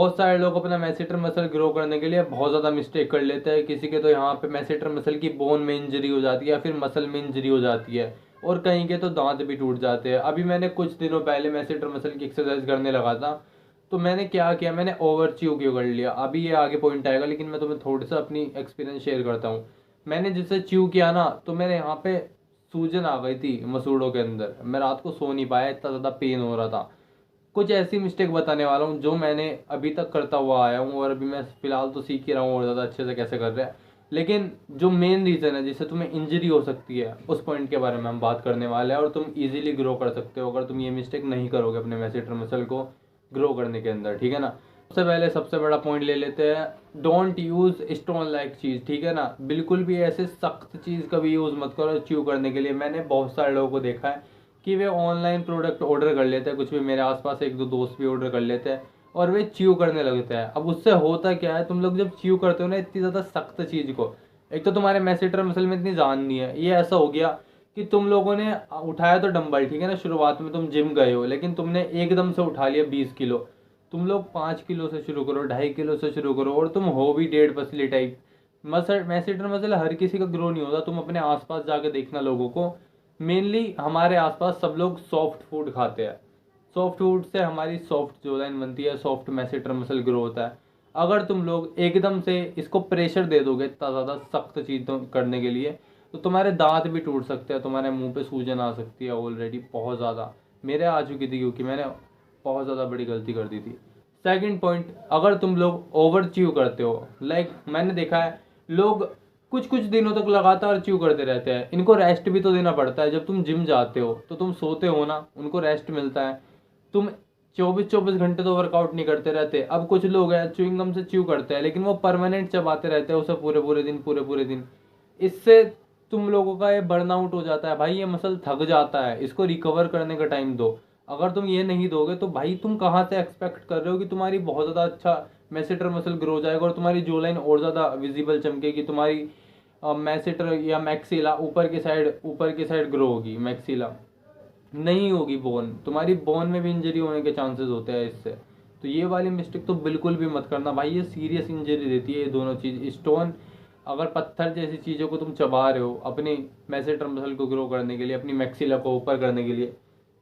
बहुत सारे लोग अपना मैसेटर मसल ग्रो करने के लिए बहुत ज़्यादा मिस्टेक कर लेते हैं। किसी के तो यहाँ पे मैसेटर मसल की बोन में इंजरी हो जाती है या फिर मसल में इंजरी हो जाती है, और कहीं के तो दांत भी टूट जाते हैं। अभी मैंने कुछ दिनों पहले मैसेटर मसल की एक्सरसाइज करने लगा था, तो मैंने क्या किया, मैंने ओवर च्यू क्यों कर लिया। अभी ये आगे पॉइंट आएगा, लेकिन मैं तुम्हें थोड़ा सा अपनी एक्सपीरियंस शेयर करता हूँ। मैंने जिससे च्यू किया ना, तो मेरे यहाँ पे सूजन आ गई थी मसूड़ों के अंदर, मैं रात को सो नहीं पाया, इतना ज़्यादा पेन हो रहा था। कुछ ऐसी मिस्टेक बताने वाला हूँ जो मैंने अभी तक करता हुआ आया हूँ, और अभी मैं फिलहाल तो सीख ही रहा हूँ और ज़्यादा अच्छे से कैसे कर रहा है। लेकिन जो मेन रीज़न है जिससे तुम्हें इंजरी हो सकती है, उस पॉइंट के बारे में हम बात करने वाले हैं, और तुम इजीली ग्रो कर सकते हो अगर तुम ये मिस्टेक नहीं करोगे अपने मैसेटर मसल को ग्रो करने के अंदर, ठीक है ना। सबसे पहले सबसे बड़ा पॉइंट ले लेते हैं, डोंट यूज़ स्टोन लाइक चीज़, ठीक है ना। बिल्कुल भी ऐसे सख्त चीज़ कभी यूज़ मत करो च्यू करने के लिए। मैंने बहुत सारे लोगों को देखा है कि वे ऑनलाइन प्रोडक्ट ऑर्डर कर लेते हैं, कुछ भी, मेरे आसपास एक दो दोस्त भी ऑर्डर कर लेते हैं, और वे च्यू करने लगते हैं। अब उससे होता क्या है, तुम लोग जब च्यू करते हो ना इतनी ज़्यादा सख्त चीज़ को, एक तो तुम्हारे मैसेटर मसल में इतनी जान नहीं है। ये ऐसा हो गया कि तुम लोगों ने उठाया तो डंबल, ठीक है ना, शुरुआत में तुम जिम गए हो, लेकिन तुमने एकदम से उठा लिया 20 किलो। तुम लोग 5 किलो से शुरू करो, 2.5 किलो से शुरू करो, और तुम हो भी डेढ़ पसली टाइप। मसल मैसेटर मसल हर किसी का ग्रो नहीं होता। तुम अपने आसपास जाके देखना लोगों को, मेनली हमारे आसपास सब लोग सॉफ्ट फूड खाते हैं। सॉफ्ट फूड से हमारी सॉफ्ट जो लाइन बनती है, सॉफ्ट मैसेटर मसल ग्रो होता है। अगर तुम लोग एकदम से इसको प्रेशर दे दोगे इतना ज़्यादा सख्त चीज़ करने के लिए, तो तुम्हारे दांत भी टूट सकते हैं, तुम्हारे मुंह पे सूजन आ सकती है ऑलरेडी बहुत ज़्यादा। मेरे आ चुकी थी क्योंकि मैंने बहुत ज़्यादा बड़ी गलती कर दी थी। सेकंड पॉइंट, अगर तुम लोग ओवर च्यू करते हो, लाइक मैंने देखा है लोग कुछ कुछ दिनों तक लगातार च्यू करते रहते हैं, इनको रेस्ट भी तो देना पड़ता है। जब तुम जिम जाते हो तो तुम सोते हो ना, उनको रेस्ट मिलता है। तुम 24-24 घंटे तो वर्कआउट नहीं करते रहते। अब कुछ लोग हैं च्युइंगम से च्यू करते हैं, लेकिन वो परमानेंट चबाते रहते हैं उसे पूरे पूरे दिन। इससे तुम लोगों का ये बर्नआउट हो जाता है भाई, ये मसल थक जाता है, इसको रिकवर करने का टाइम दो। अगर तुम ये नहीं दोगे तो भाई तुम कहाँ से एक्सपेक्ट कर रहे हो कि तुम्हारी बहुत ज़्यादा अच्छा मैसेटर मसल ग्रो हो जाएगा और तुम्हारी जो लाइन और ज़्यादा विजिबल चमकेगी, तुम्हारी मैसेटर या मैक्सिला ऊपर की साइड ग्रो होगी। मैक्सिला नहीं होगी, बोन, तुम्हारी बोन में भी इंजरी होने के चांसेस होते हैं इससे। तो ये वाली मिस्टेक तो बिल्कुल भी मत करना भाई, ये सीरियस इंजरी देती है ये दोनों चीज़। स्टोन, अगर पत्थर जैसी चीज़ों को तुम चबा रहे हो अपनी मैसेटर मसल को ग्रो करने के लिए, अपनी मैक्सिला को ऊपर करने के लिए,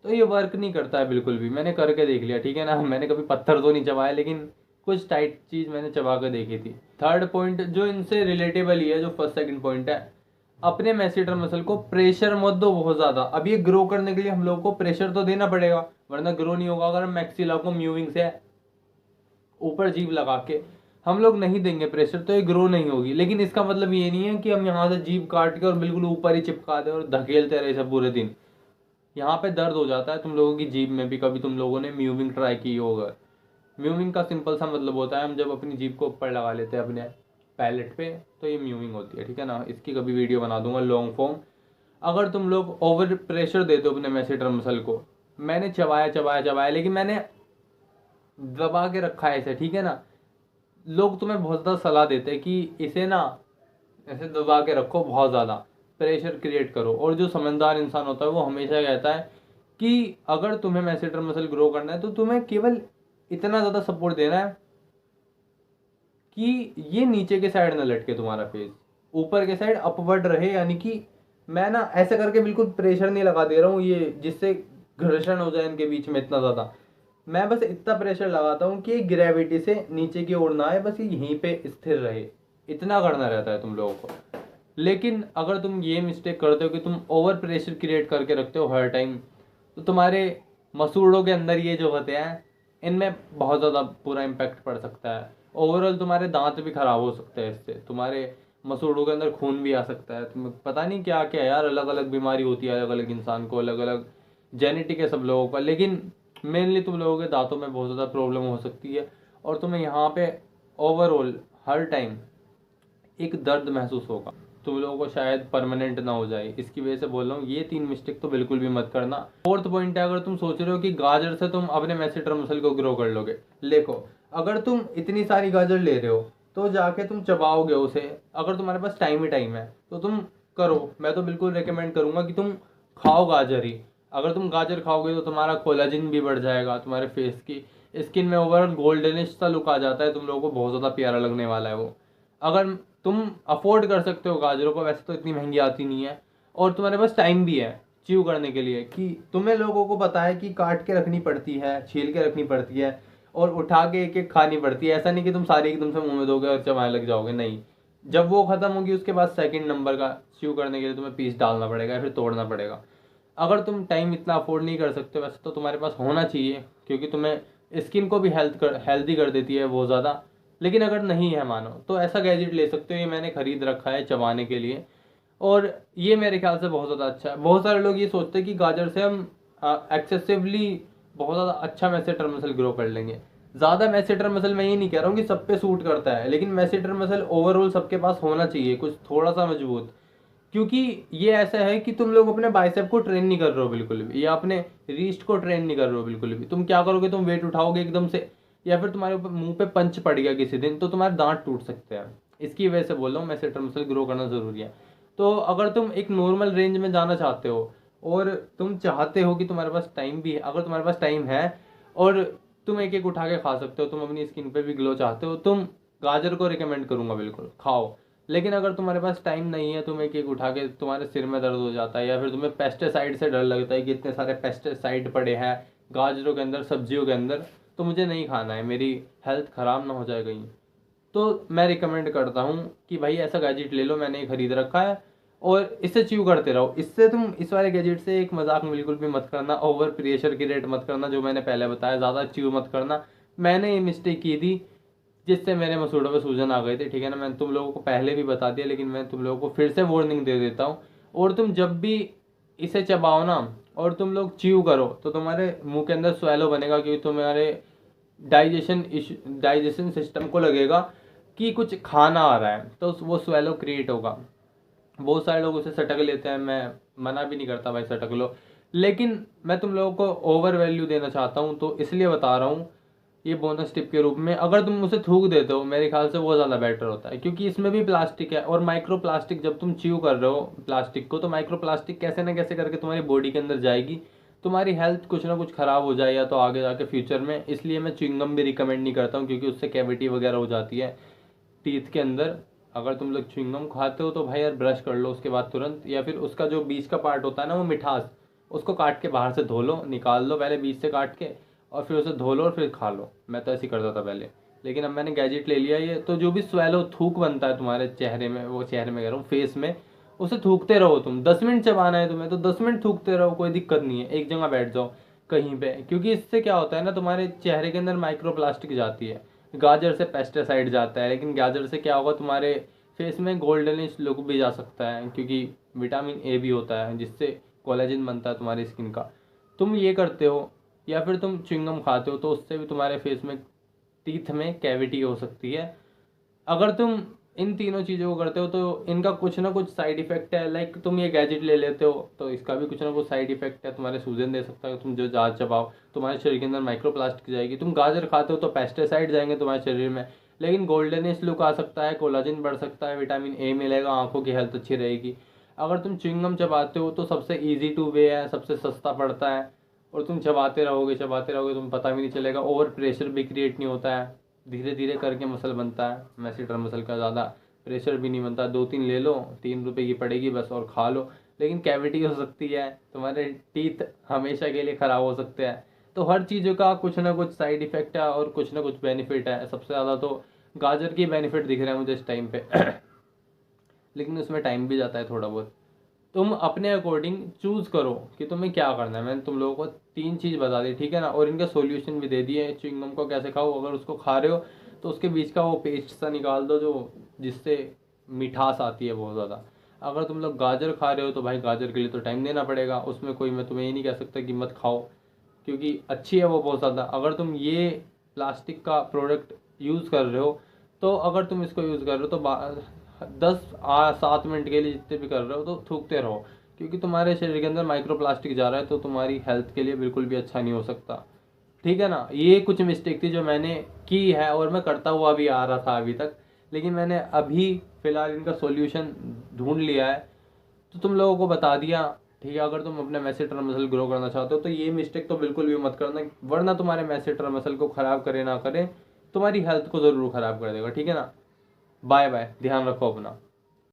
तो ये वर्क नहीं करता है बिल्कुल भी। मैंने करके देख लिया, ठीक है ना। मैंने कभी पत्थर तो नहीं चबाया, लेकिन कुछ टाइट चीज़ मैंने चबा कर देखी थी। थर्ड पॉइंट जो इनसे रिलेटेबल ही है, जो फर्स्ट सेकंड पॉइंट है, अपने मैसेटर मसल को प्रेशर मत दो बहुत ज़्यादा। अब ये ग्रो करने के लिए हम लोग को प्रेशर तो देना पड़ेगा, वरना ग्रो नहीं होगा। अगर हम मैक्सिला को म्यूविंग से ऊपर जीभ लगा के हम लोग नहीं देंगे प्रेशर, तो ये ग्रो नहीं होगी। लेकिन इसका मतलब ये नहीं है कि हम यहाँ से जीभ काट के और बिल्कुल ऊपर ही चिपका दें और धकेलते रहे सब पूरे दिन। यहाँ पे दर्द हो जाता है तुम लोगों की जीभ में भी। कभी तुम लोगों ने म्यूविंग ट्राई की होगा। म्यूविंग का सिंपल सा मतलब होता है हम जब अपनी जीभ को ऊपर लगा लेते हैं अपने पैलेट पे, तो ये म्यूविंग होती है, ठीक है ना। इसकी कभी वीडियो बना दूंगा लॉन्ग फॉर्म। अगर तुम लोग ओवर प्रेशर देते हो अपने मैसेटर मसल को, मैंने चबाया चबाया चबाया, लेकिन मैंने दबा के रखा है इसे, ठीक है ना। लोग तुम्हें बहुत ज़्यादा सलाह देते हैं कि इसे ना ऐसे दबा के रखो, बहुत ज़्यादा प्रेशर क्रिएट करो। और जो समझदार इंसान होता है वो हमेशा कहता है कि अगर तुम्हें मैसेटर मसल ग्रो करना है तो तुम्हें केवल इतना ज़्यादा सपोर्ट देना है कि ये नीचे के साइड ना लटके, तुम्हारा फेस ऊपर के साइड अपवर्ड रहे। यानी कि मैं ना ऐसे करके बिल्कुल प्रेशर नहीं लगा दे रहा हूँ ये जिससे घर्षण हो जाए इनके बीच में इतना ज़्यादा। मैं बस इतना प्रेशर लगाता हूँ कि ग्रेविटी से नीचे की ओर ना आए, बस ये यहीं पे स्थिर रहे। इतना करना रहता है तुम लोगों को। लेकिन अगर तुम ये मिस्टेक करते हो कि तुम ओवर प्रेशर क्रिएट करके रखते हो हर टाइम, तो तुम्हारे मसूड़ों के अंदर ये जो होते हैं इनमें बहुत ज़्यादा बुरा इम्पैक्ट पड़ सकता है। ओवरऑल तुम्हारे दांत भी खराब हो सकते हैं इससे, तुम्हारे मसूड़ों के अंदर खून भी आ सकता है। तुम्हें पता नहीं क्या क्या यार, अलग अलग बीमारी होती है अलग अलग इंसान को, अलग अलग जेनेटिक है सब लोगों का। लेकिन मेनली तुम लोगों के दांतों में बहुत ज़्यादा प्रॉब्लम हो सकती है, और तुम्हें यहाँ पे ओवरऑल हर टाइम एक दर्द महसूस होगा। तुम लोगों को शायद परमानेंट ना हो जाए, इसकी वजह से बोल रहा हूँ ये 3 मिस्टेक तो बिल्कुल भी मत करना। फोर्थ पॉइंट है, अगर तुम सोच रहे हो कि गाजर से तुम अपने मैसेटर मसल को ग्रो कर लोगे, देखो अगर तुम इतनी सारी गाजर ले रहे हो तो जाके तुम चबाओगे उसे। अगर तुम्हारे पास टाइम ही टाइम है तो तुम करो। मैं तो बिल्कुल रिकमेंड करूंगा कि तुम खाओ गाजर ही। अगर तुम गाजर खाओगे तो तुम्हारा कोलाजिन भी बढ़ जाएगा, तुम्हारे फेस की स्किन में ओवरऑल गोल्डनिश सा लुक आ जाता है, तुम लोगों को बहुत ज़्यादा प्यारा लगने वाला है वो। अगर तुम अफोर्ड कर सकते हो गाजरों को, वैसे तो इतनी महंगी आती नहीं है, और तुम्हारे पास टाइम भी है च्यू करने के लिए, कि तुम्हें लोगों को पता है कि काट के रखनी पड़ती है, छील के रखनी पड़ती है, और उठा के एक एक खानी पड़ती है। ऐसा नहीं कि तुम सारी एकदम से मुंह में दोगे और चबाने लग जाओगे, नहीं। जब वो खत्म होगी उसके बाद सेकंड नंबर का च्यू करने के लिए तुम्हें पीस डालना पड़ेगा या फिर तोड़ना पड़ेगा। अगर तुम टाइम इतना अफोर्ड नहीं कर सकते, वैसे तो तुम्हारे पास होना चाहिए, क्योंकि तुम्हें स्किन को भी हेल्दी कर देती है बहुत ज़्यादा। लेकिन अगर नहीं है मानो, तो ऐसा गैजेट ले सकते हो, ये मैंने ख़रीद रखा है चबाने के लिए, और ये मेरे ख्याल से बहुत ज़्यादा अच्छा है। बहुत सारे लोग ये सोचते हैं कि गाजर से हम एक्सेसिवली बहुत ज़्यादा अच्छा मैसेटर मसल ग्रो कर लेंगे। ज़्यादा मैसेटर मसल, मैं ये नहीं कह रहा हूँ कि सब पे सूट करता है, लेकिन मैसेटर मसल ओवरऑल सबके पास होना चाहिए, कुछ थोड़ा सा मजबूत। क्योंकि ये ऐसा है कि तुम लोग अपने बाइसेप को ट्रेन नहीं कर रहे हो बिल्कुल भी, या अपने रिस्ट को ट्रेन नहीं कर रहे हो बिल्कुल भी। तुम क्या करोगे, तुम वेट उठाओगे एकदम से, या फिर तुम्हारे ऊपर मुंह पे पंच पड़ गया किसी दिन, तो तुम्हारे दांत टूट सकते हैं। इसकी वजह से बोल रहा हूँ मैसेटर मसल ग्रो करना ज़रूरी है। तो अगर तुम एक नॉर्मल रेंज में जाना चाहते हो, और तुम चाहते हो कि तुम्हारे पास टाइम भी है, अगर तुम्हारे पास टाइम है और तुम एक एक उठा के खा सकते हो, तुम अपनी स्किन पे भी ग्लो चाहते हो, तुम गाजर को रिकमेंड करूंगा, बिल्कुल खाओ। लेकिन अगर तुम्हारे पास टाइम नहीं है, तुम एक एक उठा के, तुम्हारे सिर में दर्द हो जाता है, या फिर तुम्हें पेस्टिसाइड से डर लगता है कि इतने सारे पेस्टिसाइड पड़े हैं गाजरों के अंदर, सब्जियों के अंदर, तो मुझे नहीं खाना है, मेरी हेल्थ ख़राब ना हो जाए कहीं, तो मैं रिकमेंड करता हूँ कि भाई ऐसा गैजेट ले लो, मैंने ये खरीद रखा है, और इससे च्यू करते रहो। इससे तुम इस वाले गैजेट से एक मजाक बिल्कुल भी मत करना, ओवर प्रेशर की रेट मत करना, जो मैंने पहले बताया, ज़्यादा च्यू मत करना। मैंने ये मिस्टेक की थी, जिससे मेरे मसूड़ों में सूजन आ गई थी, ठीक है ना। मैंने तुम लोगों को पहले भी बता दिया, लेकिन मैं तुम लोगों को फिर से वार्निंग दे देता हूँ। और तुम जब भी इसे चबाओ ना, और तुम लोग च्यू करो, तो तुम्हारे मुंह के अंदर स्वेलो बनेगा, क्योंकि तुम्हारे डाइजेशन सिस्टम को लगेगा कि कुछ खाना आ रहा है, तो वो स्वेलो क्रिएट होगा। बहुत सारे लोग उसे सटक लेते हैं, मैं मना भी नहीं करता भाई सटक लो, लेकिन मैं तुम लोगों को ओवर वैल्यू देना चाहता हूँ, तो इसलिए बता रहा हूँ ये बोनस टिप के रूप में। अगर तुम उसे थूक देते हो, मेरे ख्याल से वो ज़्यादा बेटर होता है, क्योंकि इसमें भी प्लास्टिक है, और माइक्रो प्लास्टिक, जब तुम च्यू कर रहे हो प्लास्टिक को, तो माइक्रो प्लास्टिक कैसे ना कैसे करके तुम्हारी बॉडी के अंदर जाएगी, तुम्हारी हेल्थ कुछ ना कुछ ख़राब हो जाए, या तो आगे जाके फ्यूचर में। इसलिए मैं च्युइंगम भी रिकमेंड नहीं करता हूँ, क्योंकि उससे कैविटी वगैरह हो जाती है टीथ के अंदर। अगर तुम लोग च्युइंगम खाते हो तो भाई यार ब्रश कर लो उसके बाद तुरंत, या फिर उसका जो बीच का पार्ट होता है ना, वो मिठास, उसको काट के बाहर से धो लो, निकाल लो पहले बीच से काट के, और फिर उसे धो लो और फिर खा लो। मैं तो ऐसे ही करता था पहले, लेकिन अब मैंने गैजेट ले लिया ये, तो जो भी स्वेलो थूक बनता है तुम्हारे चेहरे में, वो चेहरे में कह रहा हूँ, फेस में, उसे थूकते रहो तुम। 10 मिनट चबाना है तुम्हें तो 10 मिनट थूकते रहो, कोई दिक्कत नहीं है। एक जगह बैठ जाओ कहीं पे, क्योंकि इससे क्या होता है ना, तुम्हारे चेहरे के अंदर माइक्रो प्लास्टिक जाती है। गाजर से पेस्टिसाइड जाता है, लेकिन गाजर से क्या होगा, तुम्हारे फेस में गोल्डनिश लुक भी जा सकता है, क्योंकि विटामिन ए भी होता है, जिससे कोलेजन बनता है तुम्हारी स्किन का। तुम ये करते हो, या फिर तुम च्युइंगम खाते हो, तो उससे भी तुम्हारे फेस में, टीथ में कैविटी हो सकती है। अगर तुम इन तीनों चीज़ों को करते हो, तो इनका कुछ ना कुछ साइड इफेक्ट है। लाइक तुम ये गैजेट ले लेते हो, तो इसका भी कुछ ना कुछ साइड इफेक्ट है, तुम्हारे सूजन दे सकता है, तुम जो ज़्यादा चबाओ तुम्हारे शरीर के अंदर माइक्रो प्लास्टिक जाएगी। तुम गाजर खाते हो तो पेस्टिसाइड जाएंगे तुम्हारे शरीर में, लेकिन गोल्डनिश लुक आ सकता है, कोलाजिन बढ़ सकता है, विटामिन ए मिलेगा, आंखों की हेल्थ अच्छी रहेगी। अगर तुम च्युइंगम चबाते हो, तो सबसे ईजी टू वे है, सबसे सस्ता पड़ता है, और तुम चबाते रहोगे, तुम्हें पता भी नहीं चलेगा, ओवर प्रेशर भी क्रिएट नहीं होता है, धीरे धीरे करके मसल बनता है। मैसेटर मसल का ज़्यादा प्रेशर भी नहीं बनता, 2-3 ले लो, 3 रुपए की पड़ेगी बस, और खा लो। लेकिन कैविटी हो सकती है, तुम्हारे टीथ हमेशा के लिए ख़राब हो सकते हैं। तो हर चीज़ों का कुछ ना कुछ साइड इफ़ेक्ट है और कुछ ना कुछ बेनिफिट है। सबसे ज़्यादा तो गाजर की बेनिफिट दिख रहा है मुझे इस टाइम पे लेकिन उसमें टाइम भी जाता है थोड़ा बहुत। तुम अपने अकॉर्डिंग चूज़ करो कि तुम्हें क्या करना है। मैंने तुम लोगों को 3 चीज़ बता दी, ठीक है ना, और इनका सॉल्यूशन भी दे दिए। च्युइंगम को कैसे खाओ, अगर उसको खा रहे हो तो उसके बीच का वो पेस्ट सा निकाल दो, जो जिससे मिठास आती है बहुत ज़्यादा। अगर तुम लोग गाजर खा रहे हो, तो भाई गाजर के लिए तो टाइम देना पड़ेगा, उसमें कोई, मैं तुम्हें ये नहीं कह सकता कि मत खाओ, क्योंकि अच्छी है वो बहुत ज़्यादा। अगर तुम ये प्लास्टिक का प्रोडक्ट यूज़ कर रहे हो, तो अगर तुम इसको यूज़ कर रहे हो, तो 7 मिनट के लिए जितने भी कर रहे हो, तो थूकते रहो, क्योंकि तुम्हारे शरीर के अंदर माइक्रो प्लास्टिक जा रहा है, तो तुम्हारी हेल्थ के लिए बिल्कुल भी अच्छा नहीं हो सकता, ठीक है ना। ये कुछ मिस्टेक थी जो मैंने की है, और मैं करता हुआ भी आ रहा था अभी तक, लेकिन मैंने अभी फ़िलहाल इनका सॉल्यूशन ढूंढ लिया है, तो तुम लोगों को बता दिया। ठीक है। अगर तुम अपने मैसेटर मसल ग्रो करना चाहते हो तो ये मिस्टेक तो बिल्कुल भी मत करना, वरना तुम्हारे मैसेटर मसल को ख़राब करे ना करे तुम्हारी हेल्थ को ज़रूर ख़राब कर देगा। ठीक है ना। बाय बाय, ध्यान रखो अपना।